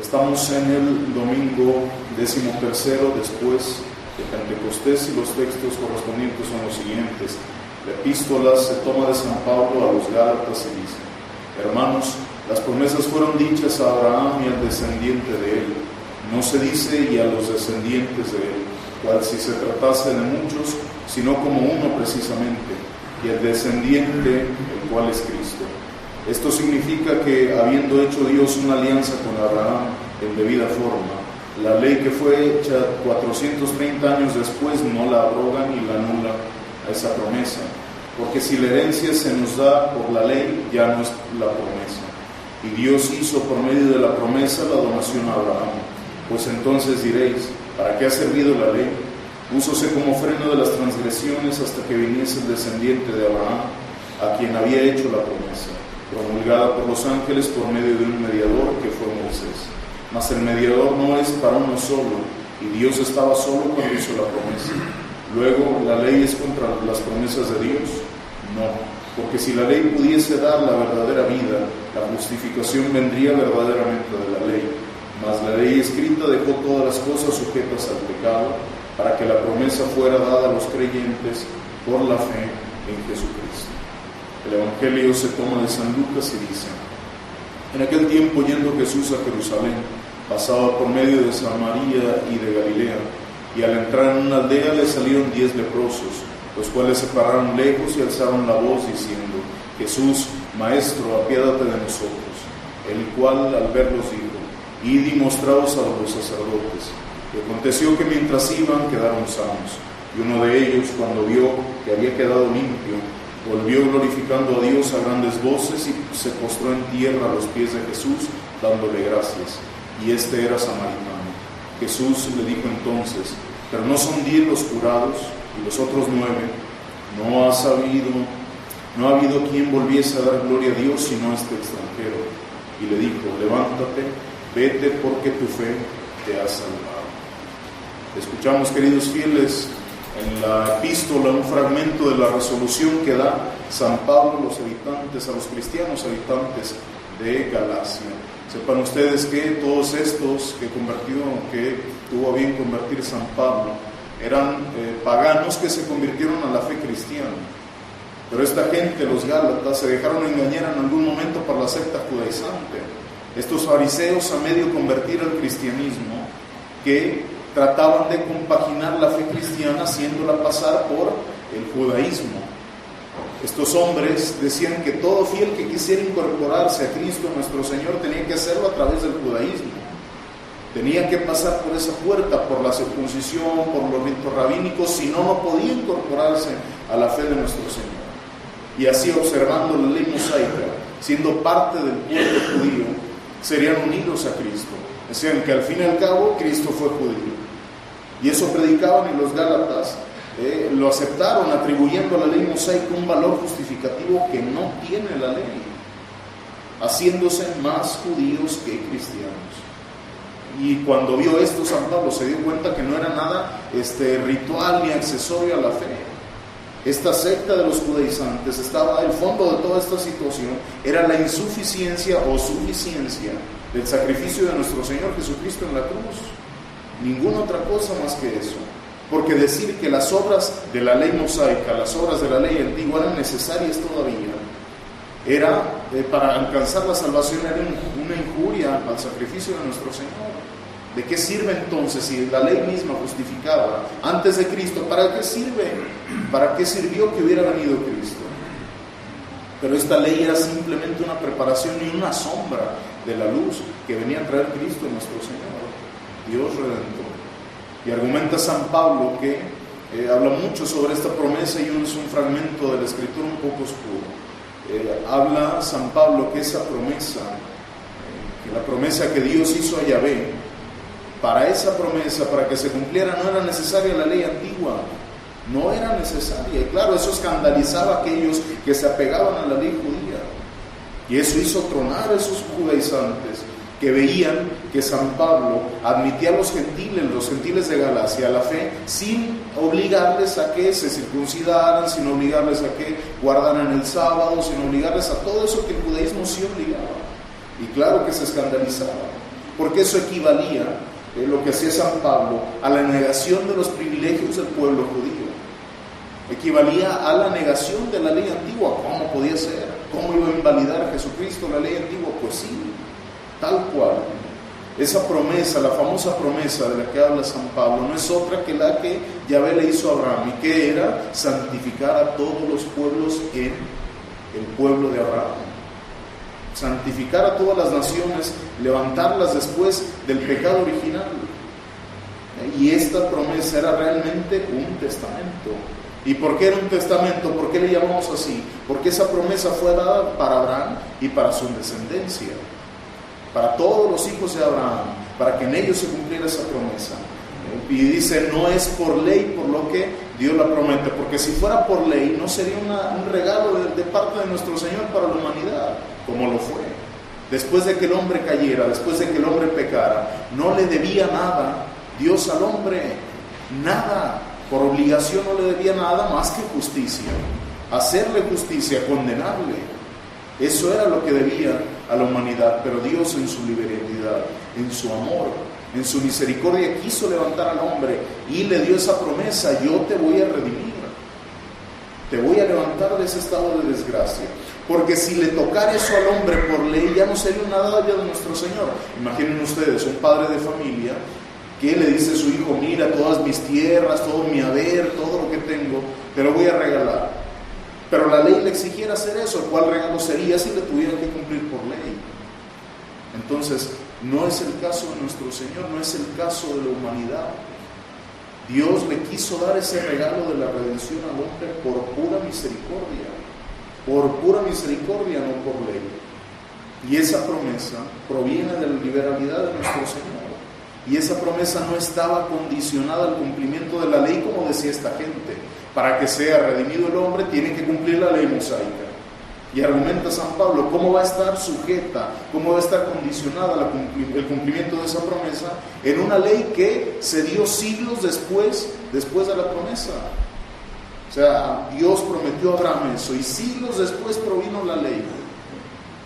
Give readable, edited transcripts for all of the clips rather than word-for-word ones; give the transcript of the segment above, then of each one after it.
Estamos en el domingo 13º después de Pentecostés y los textos correspondientes son los siguientes. La epístola se toma de San Pablo a los Gálatas y dice: Hermanos, las promesas fueron dichas a Abraham y al descendiente de él. No se dice y a los descendientes de él, cual si se tratase de muchos, sino como uno precisamente, y el descendiente, el cual es Cristo. Esto significa que, habiendo hecho Dios una alianza con Abraham en debida forma, la ley que fue hecha 430 años después no la abroga ni la anula a esa promesa, porque si la herencia se nos da por la ley, ya no es la promesa. Y Dios hizo por medio de la promesa la donación a Abraham. Pues entonces diréis: ¿para qué ha servido la ley? Úsose como freno de las transgresiones hasta que viniese el descendiente de Abraham, a quien había hecho la promesa, promulgada por los ángeles por medio de un mediador que fue Moisés. Mas el mediador no es para uno solo, y Dios estaba solo cuando hizo la promesa. Luego, ¿la ley es contra las promesas de Dios? No, porque si la ley pudiese dar la verdadera vida, la justificación vendría verdaderamente de la ley. Mas la ley escrita dejó todas las cosas sujetas al pecado, para que la promesa fuera dada a los creyentes por la fe en Jesucristo. El Evangelio se toma de San Lucas y dice: En aquel tiempo, yendo Jesús a Jerusalén, pasaba por medio de Samaria y de Galilea, y al entrar en una aldea le salieron 10 leprosos, los cuales se pararon lejos y alzaron la voz diciendo: Jesús, Maestro, apiádate de nosotros. El cual, al verlos, dijo: Id y mostraos a los sacerdotes. Y aconteció que mientras iban, quedaron sanos. Y uno de ellos, cuando vio que había quedado limpio, volvió glorificando a Dios a grandes voces y se postró en tierra a los pies de Jesús, dándole gracias. Y este era samaritano. Jesús le dijo entonces: Pero no son 10 los curados, y los otros 9. No ha habido quien volviese a dar gloria a Dios sino este extranjero. Y le dijo: Levántate, vete, porque tu fe te ha salvado. Escuchamos, queridos fieles, en la epístola un fragmento de la resolución que da San Pablo a los cristianos habitantes de Galacia. Sepan ustedes que todos estos que tuvo a bien convertir San Pablo eran paganos que se convirtieron a la fe cristiana. Pero esta gente, los Gálatas, se dejaron engañar en algún momento por la secta judaizante. Estos fariseos, a medio convertir al cristianismo, que trataban de compaginar la fe cristiana haciéndola pasar por el judaísmo. Estos hombres decían que todo fiel que quisiera incorporarse a Cristo nuestro Señor tenía que hacerlo a través del judaísmo. Tenía que pasar por esa puerta, por la circuncisión, por los ritos rabínicos, si no, no podía incorporarse a la fe de nuestro Señor. Y así, observando la ley mosaica, siendo parte del pueblo judío, serían unidos a Cristo. Decían que al fin y al cabo Cristo fue judío. Y eso predicaban, y los Gálatas lo aceptaron, atribuyendo a la ley mosaica un valor justificativo que no tiene la ley, haciéndose más judíos que cristianos. Y cuando vio esto, San Pablo se dio cuenta que no era nada ritual ni accesorio a la fe. Esta secta de los judaizantes estaba, el fondo de toda esta situación era la insuficiencia o suficiencia del sacrificio de nuestro Señor Jesucristo en la cruz. Ninguna otra cosa más que eso. Porque decir que las obras de la ley mosaica, las obras de la ley antigua eran necesarias todavía, era para alcanzar la salvación, era una injuria al sacrificio de nuestro Señor. ¿De qué sirve entonces si la ley misma justificaba antes de Cristo? ¿Para qué sirve? ¿Para qué sirvió que hubiera venido Cristo? Pero esta ley era simplemente una preparación y una sombra de la luz que venía a traer Cristo nuestro Señor, Dios Redentor. Y argumenta San Pablo que habla mucho sobre esta promesa, y es un fragmento de la Escritura un poco oscuro. Habla San Pablo que esa promesa, que la promesa que Dios hizo a Yahvé, para esa promesa, para que se cumpliera, no era necesaria la ley antigua. No era necesaria. Y claro, eso escandalizaba a aquellos que se apegaban a la ley judía. Y eso hizo tronar a esos judaizantes que veían que San Pablo admitía a los gentiles de Galacia a la fe, sin obligarles a que se circuncidaran, sin obligarles a que guardaran el sábado, sin obligarles a todo eso que el judaísmo sí obligaba. Y claro que se escandalizaba. porque eso equivalía, lo que hacía San Pablo, a la negación de los privilegios del pueblo judío. Equivalía a la negación de la ley antigua. ¿Cómo podía ser? ¿Cómo iba a invalidar Jesucristo la ley antigua? Pues sí, tal cual. Esa promesa, la famosa promesa de la que habla San Pablo, no es otra que la que Yahvé le hizo a Abraham, y que era santificar a todos los pueblos en el pueblo de Abraham. Santificar a todas las naciones, levantarlas después del pecado original. Y esta promesa era realmente un testamento. ¿Y por qué era un testamento? ¿Por qué le llamamos así? Porque esa promesa fue dada para Abraham y para su descendencia, para todos los hijos de Abraham, para que en ellos se cumpliera esa promesa. Y dice, no es por ley por lo que Dios la promete, porque si fuera por ley no sería un regalo de parte de nuestro Señor para la humanidad, como lo fue. Después de que el hombre cayera, después de que el hombre pecara, no le debía nada Dios al hombre, nada. Por obligación no le debía nada más que justicia, hacerle justicia, condenarle. Eso era lo que debía a la humanidad, pero Dios en su liberalidad, en su amor, en su misericordia quiso levantar al hombre y le dio esa promesa: yo te voy a redimir, te voy a levantar de ese estado de desgracia. Porque si le tocara eso al hombre por ley, ya no sería una dádiva de nuestro Señor. Imaginen ustedes, un padre de familia que le dice a su hijo: mira, todas mis tierras, todo mi haber, todo lo que tengo, te lo voy a regalar. Pero la ley le exigiera hacer eso. ¿Cuál regalo sería si le tuvieran que cumplir por ley? Entonces, no es el caso de nuestro Señor, no es el caso de la humanidad. Dios le quiso dar ese regalo de la redención al hombre por pura misericordia, no por ley. Y esa promesa proviene de la liberalidad de nuestro Señor. Y esa promesa no estaba condicionada al cumplimiento de la ley, como decía esta gente. Para que sea redimido el hombre, tiene que cumplir la ley mosaica. Y argumenta San Pablo, ¿cómo va a estar sujeta, cómo va a estar condicionada el cumplimiento de esa promesa en una ley que se dio siglos después de la promesa? O sea, Dios prometió a Abraham eso, y siglos después provino la ley.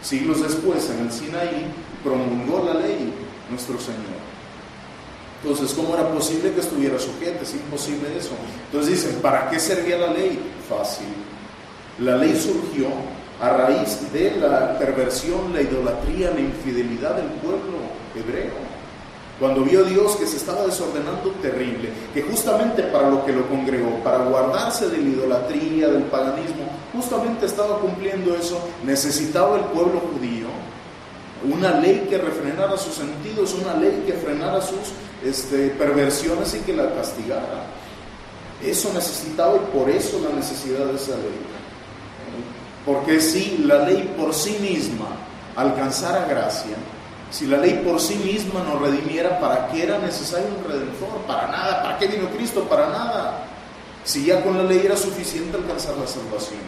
Siglos después, en el Sinaí, promulgó la ley nuestro Señor. Entonces, ¿cómo era posible que estuviera sujeta? Es imposible eso. Entonces dicen, ¿para qué servía la ley? Fácil. La ley surgió a raíz de la perversión, la idolatría, la infidelidad del pueblo hebreo. Cuando vio Dios que se estaba desordenando terrible, que justamente para lo que lo congregó, para guardarse de la idolatría, del paganismo, justamente estaba cumpliendo eso, necesitaba el pueblo judío una ley que refrenara sus sentidos, una ley que frenara sus perversiones y que la castigara. Eso necesitaba, y por eso la necesidad de esa ley. Porque si la ley por sí misma alcanzara gracia, si la ley por sí misma nos redimiera, ¿para qué era necesario un redentor? Para nada. ¿Para qué vino Cristo? Para nada. Si ya con la ley era suficiente alcanzar la salvación.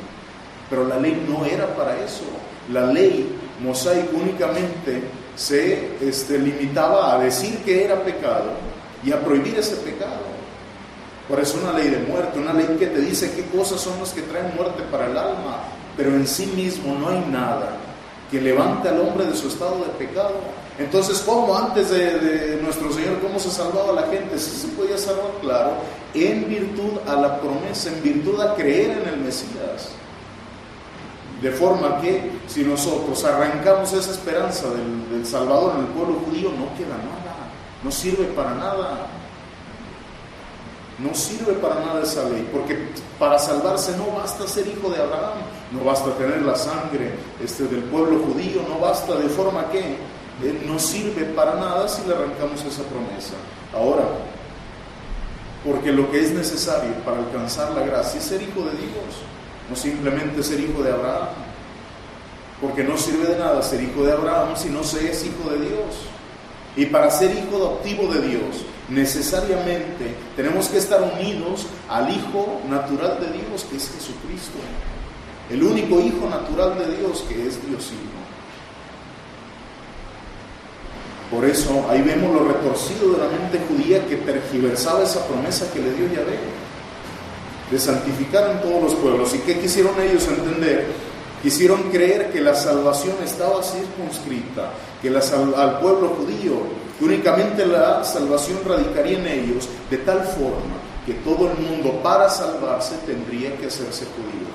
Pero la ley no era para eso. La ley mosaica únicamente se limitaba a decir que era pecado y a prohibir ese pecado. Por eso una ley de muerte, una ley que te dice qué cosas son las que traen muerte para el alma, pero en sí mismo no hay nada que levante al hombre de su estado de pecado. Entonces, ¿cómo antes de nuestro Señor, cómo se salvaba la gente? Sí se podía salvar, claro, en virtud a la promesa, en virtud a creer en el Mesías. De forma que si nosotros arrancamos esa esperanza del Salvador en el pueblo judío, no queda nada, no sirve para nada. No sirve para nada esa ley, porque para salvarse no basta ser hijo de Abraham, no basta tener la sangre del pueblo judío, no basta, de forma que no sirve para nada si le arrancamos esa promesa. Ahora, porque lo que es necesario para alcanzar la gracia es ser hijo de Dios, no simplemente ser hijo de Abraham, porque no sirve de nada ser hijo de Abraham si no se es hijo de Dios. Y para ser hijo adoptivo de Dios, necesariamente tenemos que estar unidos al Hijo natural de Dios, que es Jesucristo, el único Hijo natural de Dios, que es Dios Hijo. Por eso ahí vemos lo retorcido de la mente judía, que tergiversaba esa promesa que le dio Yahvé de santificar en todos los pueblos. ¿Y qué quisieron ellos entender? Quisieron creer que la salvación estaba circunscrita, que al pueblo judío, que únicamente la salvación radicaría en ellos, de tal forma que todo el mundo para salvarse tendría que hacerse judío.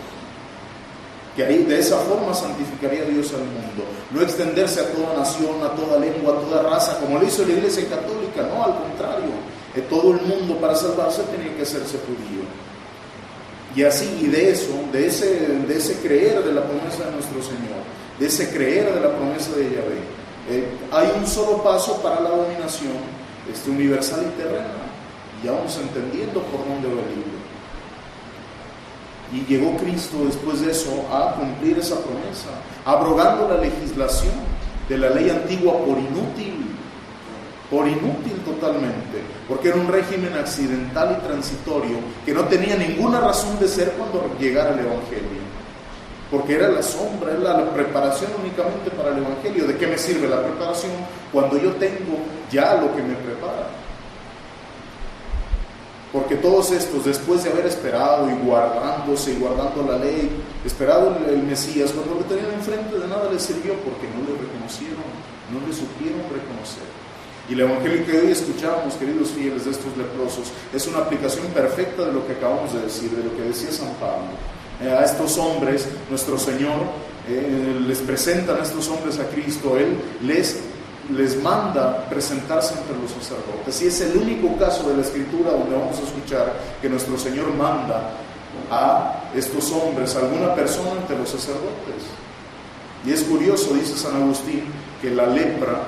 Que ahí de esa forma santificaría Dios al mundo, no extenderse a toda nación, a toda lengua, a toda raza, como lo hizo la Iglesia Católica, no, al contrario, todo el mundo para salvarse tenía que hacerse judío. Y así, y de eso, de ese creer de la promesa de nuestro Señor, de ese creer de la promesa de Yahvé, hay un solo paso para la dominación universal y terrena. Ya vamos entendiendo por dónde va el libro. Y llegó Cristo después de eso a cumplir esa promesa, abrogando la legislación de la ley antigua por inútil totalmente, porque era un régimen accidental y transitorio que no tenía ninguna razón de ser cuando llegara el Evangelio, porque era la sombra, era la preparación únicamente para el Evangelio. ¿De qué me sirve la preparación cuando yo tengo ya lo que me prepara? Porque todos estos, después de haber esperado y guardándose y guardando la ley, esperado el Mesías, cuando lo tenían enfrente de nada les sirvió, porque no le reconocieron, no le supieron reconocer. Y el Evangelio que hoy escuchamos, queridos fieles, de estos leprosos, es una aplicación perfecta de lo que acabamos de decir, de lo que decía San Pablo. A estos hombres, nuestro Señor les presenta a estos hombres a Cristo, Él les manda presentarse entre los sacerdotes. Y es el único caso de la Escritura donde vamos a escuchar que nuestro Señor manda a estos hombres, a alguna persona entre los sacerdotes. Y es curioso, dice San Agustín, que la lepra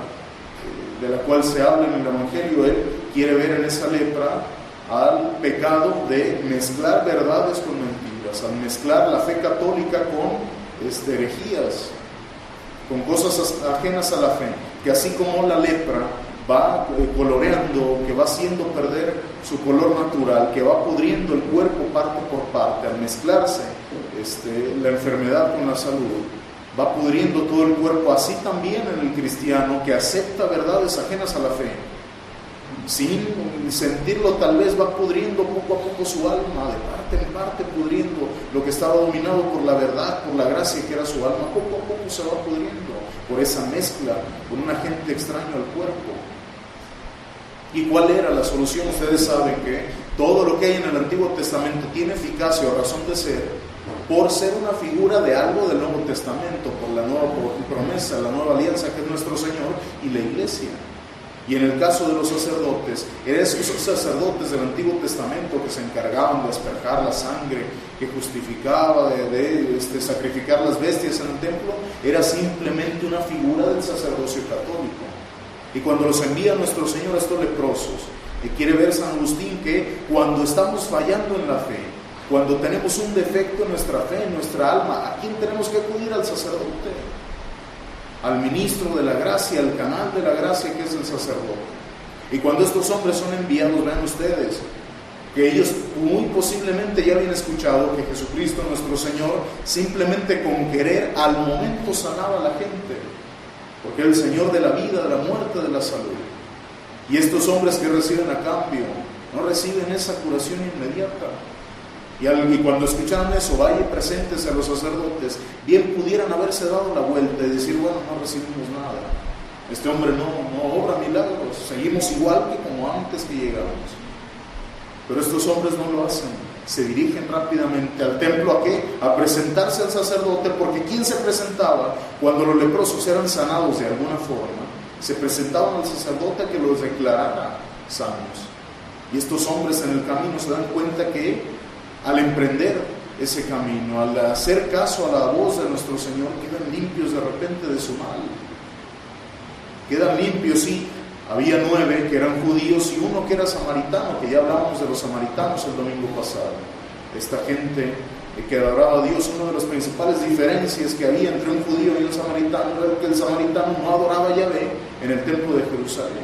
de la cual se habla en el Evangelio, él quiere ver en esa lepra al pecado de mezclar verdades con mentiras, al mezclar la fe católica con herejías, con cosas ajenas a la fe, que así como la lepra va coloreando, que va haciendo perder su color natural, que va pudriendo el cuerpo parte por parte, al mezclarse la enfermedad con la salud, va pudriendo todo el cuerpo, así también en el cristiano que acepta verdades ajenas a la fe, sin sentirlo tal vez va pudriendo poco a poco su alma, de parte en parte pudriendo lo que estaba dominado por la verdad, por la gracia que era su alma, poco a poco se va pudriendo por esa mezcla con un agente extraño al cuerpo. ¿Y cuál era la solución? Ustedes saben que todo lo que hay en el Antiguo Testamento tiene eficacia o razón de ser por ser una figura de algo del Nuevo Testamento, por la nueva promesa, la nueva alianza que es nuestro Señor y la Iglesia. Y en el caso de los sacerdotes, esos sacerdotes del Antiguo Testamento que se encargaban de asperjar la sangre, que justificaba de sacrificar las bestias en el templo, era simplemente una figura del sacerdocio católico. Y cuando los envía nuestro Señor a estos leprosos, quiere ver San Agustín que cuando estamos fallando en la fe, cuando tenemos un defecto en nuestra fe, en nuestra alma, ¿a quién tenemos que acudir? Al sacerdote, al ministro de la gracia, al canal de la gracia que es el sacerdote. Y cuando estos hombres son enviados, vean ustedes, que ellos muy posiblemente ya habían escuchado que Jesucristo nuestro Señor simplemente con querer al momento sanaba a la gente, porque era el Señor de la vida, de la muerte, de la salud. Y estos hombres que reciben a cambio, no reciben esa curación inmediata. Y cuando escucharon eso, vaya y preséntese a los sacerdotes, bien pudieran haberse dado la vuelta y decir, bueno, no recibimos nada, este hombre no obra milagros, seguimos igual que como antes que llegamos. Pero estos hombres no lo hacen, se dirigen rápidamente al templo. ¿A qué? A presentarse al sacerdote, porque ¿quién se presentaba cuando los leprosos eran sanados de alguna forma? Se presentaban al sacerdote a que los declarara sanos. Y estos hombres en el camino se dan cuenta que al emprender ese camino, al hacer caso a la voz de nuestro Señor, quedan limpios de repente de su mal. Quedan limpios, sí. Había 9 que eran judíos y 1 que era samaritano, que ya hablábamos de los samaritanos el domingo pasado. Esta gente que adoraba a Dios, una de las principales diferencias que había entre un judío y un samaritano era que el samaritano no adoraba a Yahvé en el templo de Jerusalén.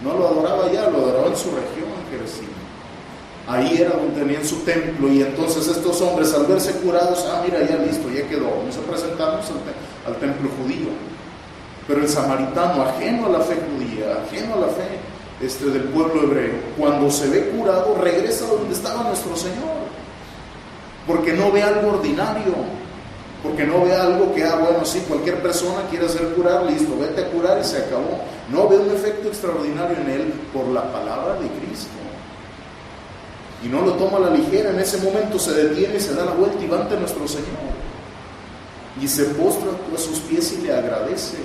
No lo adoraba allá, lo adoraba en su región, en Jericín. Ahí era donde tenían su templo, y entonces estos hombres al verse curados, mira, ya listo, ya quedó, vamos a presentarnos al templo judío. Pero el samaritano, ajeno a la fe judía, ajeno a la fe del pueblo hebreo, cuando se ve curado, regresa a donde estaba nuestro Señor, porque no ve algo ordinario, Porque no ve algo que, bueno, sí, cualquier persona quiere hacer curar, listo, vete a curar y se acabó. No, ve un efecto extraordinario en él por la palabra de Cristo. Y no lo toma a la ligera, en ese momento se detiene y se da la vuelta y va ante nuestro Señor. Y se postra a sus pies y le agradece.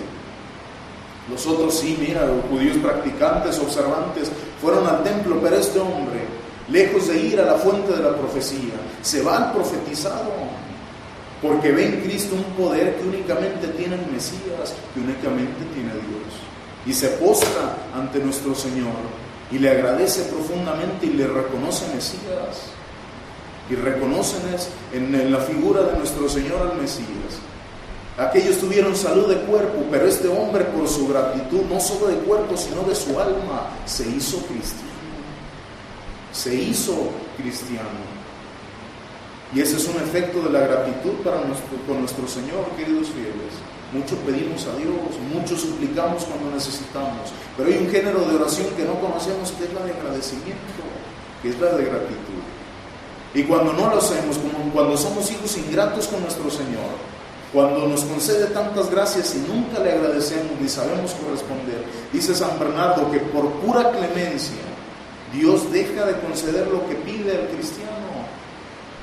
Los otros sí, mira, los judíos practicantes, observantes, fueron al templo, pero este hombre, lejos de ir a la fuente de la profecía, se va al profetizado, porque ve en Cristo un poder que únicamente tiene el Mesías, que únicamente tiene Dios. Y se postra ante nuestro Señor y le agradece profundamente y le reconoce Mesías. Y reconocen en la figura de nuestro Señor al Mesías. Aquellos tuvieron salud de cuerpo, pero este hombre, por su gratitud, no solo de cuerpo, sino de su alma, se hizo cristiano. Se hizo cristiano. Y ese es un efecto de la gratitud con nuestro Señor, queridos fieles. Mucho pedimos a Dios, mucho suplicamos cuando necesitamos, pero hay un género de oración que no conocemos, que es la de agradecimiento, que es la de gratitud. Y cuando no lo hacemos, como cuando somos hijos ingratos con nuestro Señor, cuando nos concede tantas gracias y nunca le agradecemos ni sabemos corresponder, dice San Bernardo que por pura clemencia Dios deja de conceder lo que pide al cristiano.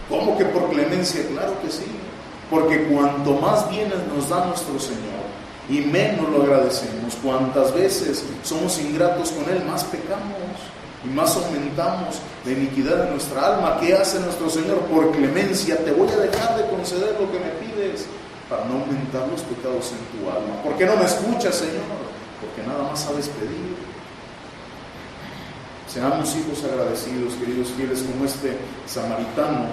¿Cómo que por clemencia? Claro que sí, porque cuanto más bienes nos da nuestro Señor y menos lo agradecemos, cuantas veces somos ingratos con Él, más pecamos y más aumentamos la iniquidad de nuestra alma. ¿Qué hace nuestro Señor? Por clemencia te voy a dejar de conceder lo que me pides para no aumentar los pecados en tu alma. ¿Por qué no me escuchas, Señor? Porque nada más sabes pedir. Seamos hijos agradecidos, queridos fieles, como este samaritano,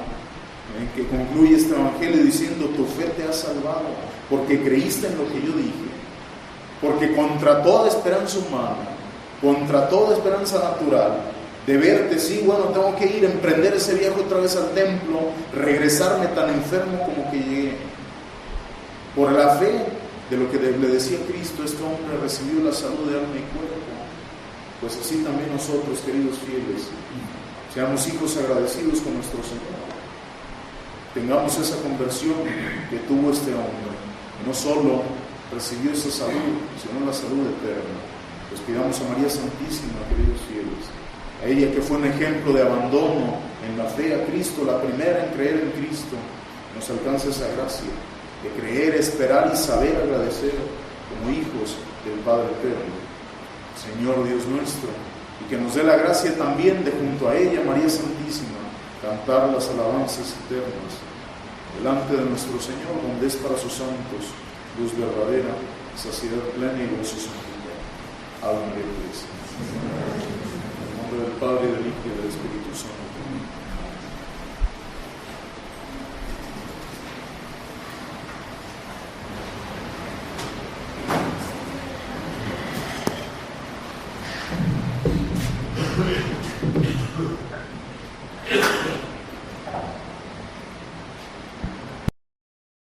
que concluye este evangelio diciendo: tu fe te ha salvado, porque creíste en lo que yo dije. Porque contra toda esperanza humana, contra toda esperanza natural, de verte, sí, bueno, tengo que ir, emprender ese viaje otra vez al templo, regresarme tan enfermo como que llegué. Por la fe de lo que le decía Cristo, este hombre recibió la salud de alma y cuerpo. Pues así también nosotros, queridos fieles, seamos hijos agradecidos con nuestro Señor. Tengamos esa conversión que tuvo este hombre. No solo recibió esa salud, sino la salud eterna. Pues pidamos a María Santísima, queridos fieles, a ella que fue un ejemplo de abandono en la fe a Cristo, la primera en creer en Cristo, nos alcance esa gracia de creer, esperar y saber agradecer como hijos del Padre Eterno. Señor Dios nuestro, y que nos dé la gracia también de junto a ella, María Santísima, cantar las alabanzas eternas delante de nuestro Señor, donde es para sus santos luz verdadera, saciedad plena y gozo sin fin. Ave María Purísima. En el nombre del Padre, del Hijo y del Espíritu Santo. Amén.